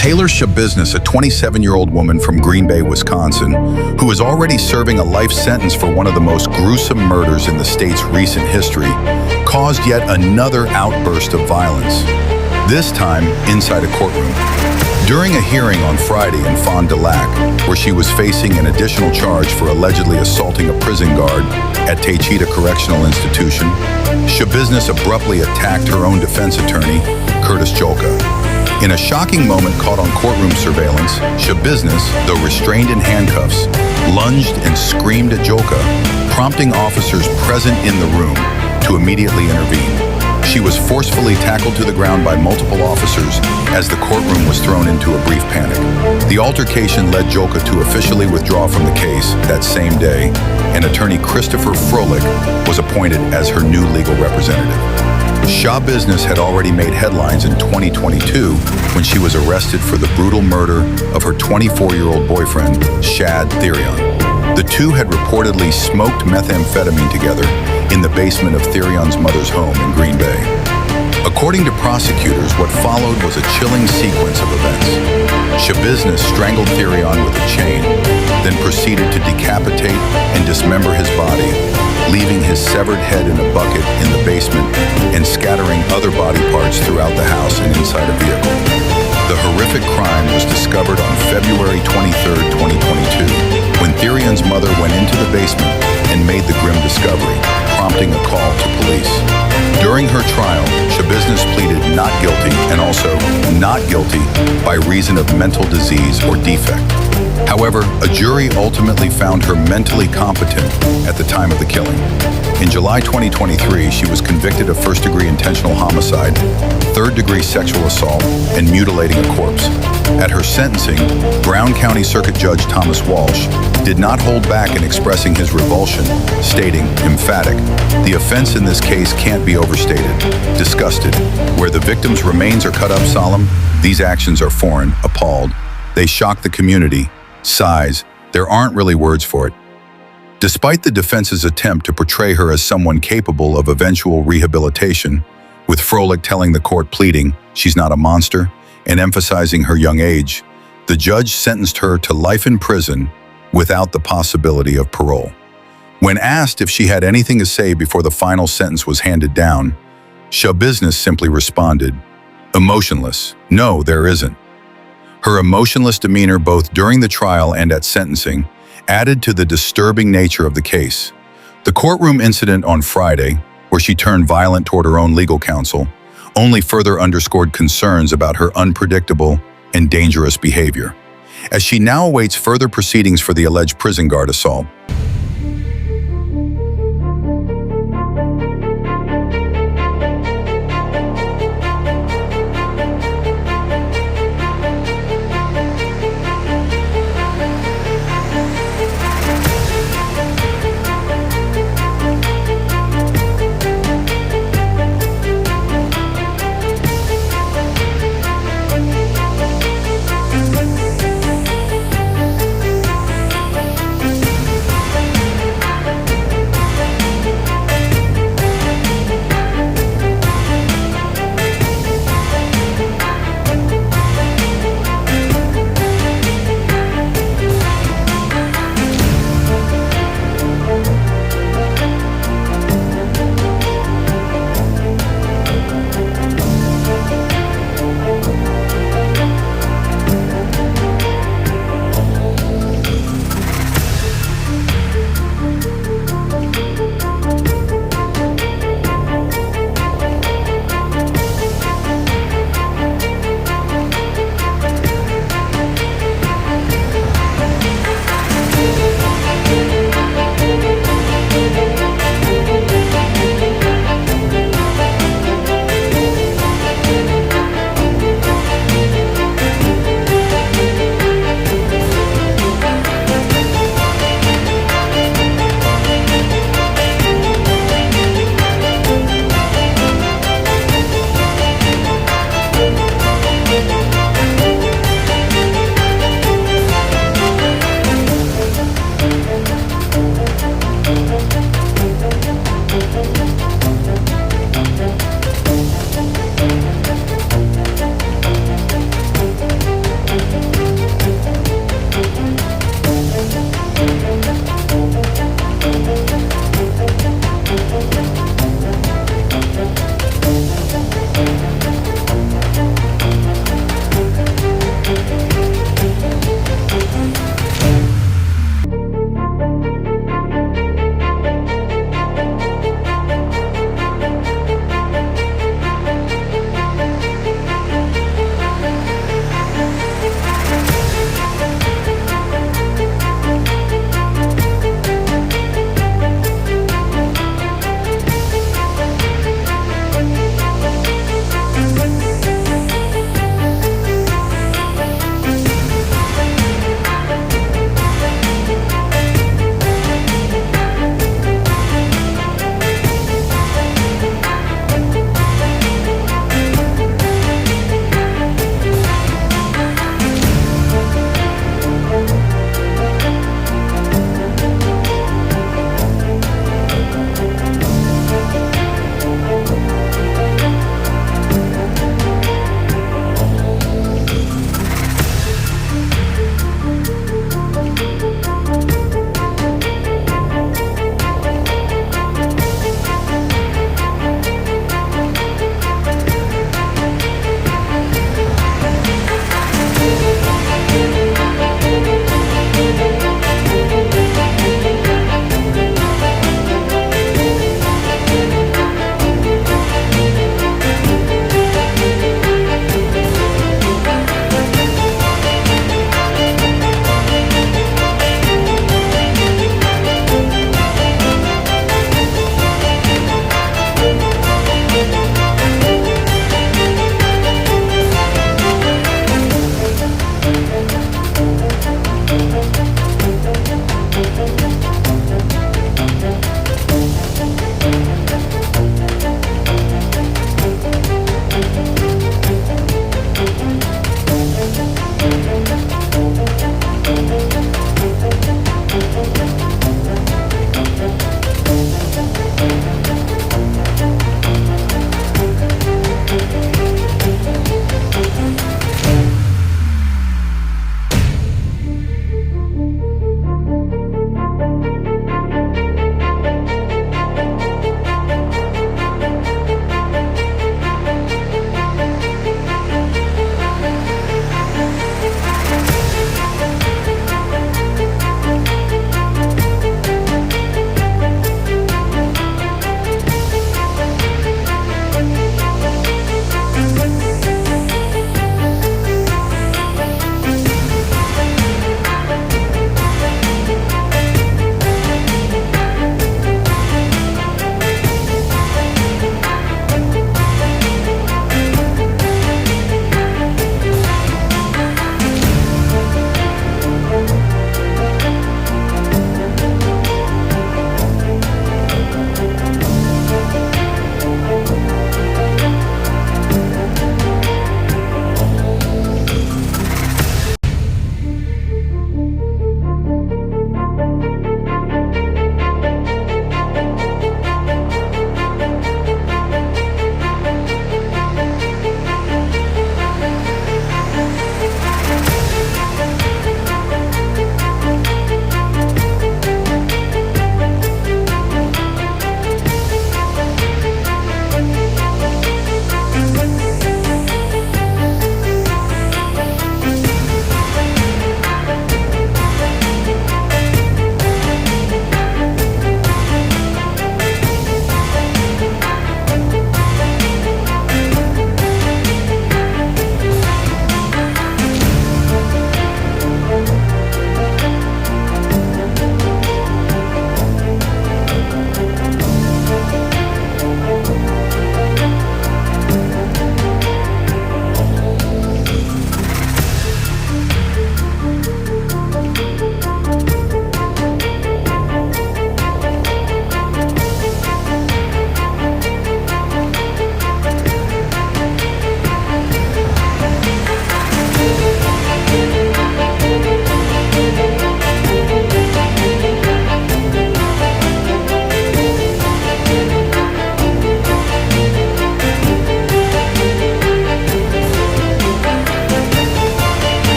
Taylor Schabusiness, a 27-year-old woman from Green Bay, Wisconsin, who is already serving a life sentence for one of the most gruesome murders in the state's recent history, caused yet another outburst of violence, this time inside a courtroom. During a hearing on Friday in Fond du Lac, where she was facing an additional charge for allegedly assaulting a prison guard at Takedown Correctional Institution, Schabusiness abruptly attacked her own defense attorney, Judge Thomas. In a shocking moment caught on courtroom surveillance, Schabusiness, though restrained in handcuffs, lunged and screamed at Joka, prompting officers present in the room to immediately intervene. She was forcefully tackled to the ground by multiple officers as the courtroom was thrown into a brief panic. The altercation led Joka to officially withdraw from the case that same day, and attorney Christopher Froelich was appointed as her new legal representative. Schabusiness had already made headlines in 2022 when she was arrested for the brutal murder of her 24-year-old boyfriend, Shad Therion. The two had reportedly smoked methamphetamine together in the basement of Therion's mother's home in Green Bay. According to prosecutors, what followed was a chilling sequence of events. Schabusiness strangled Therion with a chain, then proceeded to decapitate and dismember his body, leaving his severed head in a bucket in the basement and scattering other body parts throughout the house and inside a vehicle. The horrific crime was discovered on February 23, 2022, when Therion's mother went into the basement and made the grim discovery, prompting a call to police. During her trial, Schabusiness pleaded not guilty and also not guilty by reason of mental disease or defect. However, a jury ultimately found her mentally competent at the time of the killing. In July 2023, she was convicted of first-degree intentional homicide, third-degree sexual assault, and mutilating a corpse. At her sentencing, Brown County Circuit Judge Thomas Walsh did not hold back in expressing his revulsion, stating, emphatic, "The offense in this case can't be overstated, disgusted. Where the victim's remains are cut up solemn, these actions are foreign, appalled. They shock the community. Sighs. There aren't really words for it." Despite the defense's attempt to portray her as someone capable of eventual rehabilitation, with Froelich telling the court pleading she's not a monster and emphasizing her young age, the judge sentenced her to life in prison without the possibility of parole. When asked if she had anything to say before the final sentence was handed down, Schabusiness simply responded, "Emotionless. No, there isn't." Her emotionless demeanor both during the trial and at sentencing added to the disturbing nature of the case. The courtroom incident on Friday, where she turned violent toward her own legal counsel, only further underscored concerns about her unpredictable and dangerous behavior. As she now awaits further proceedings for the alleged prison guard assault,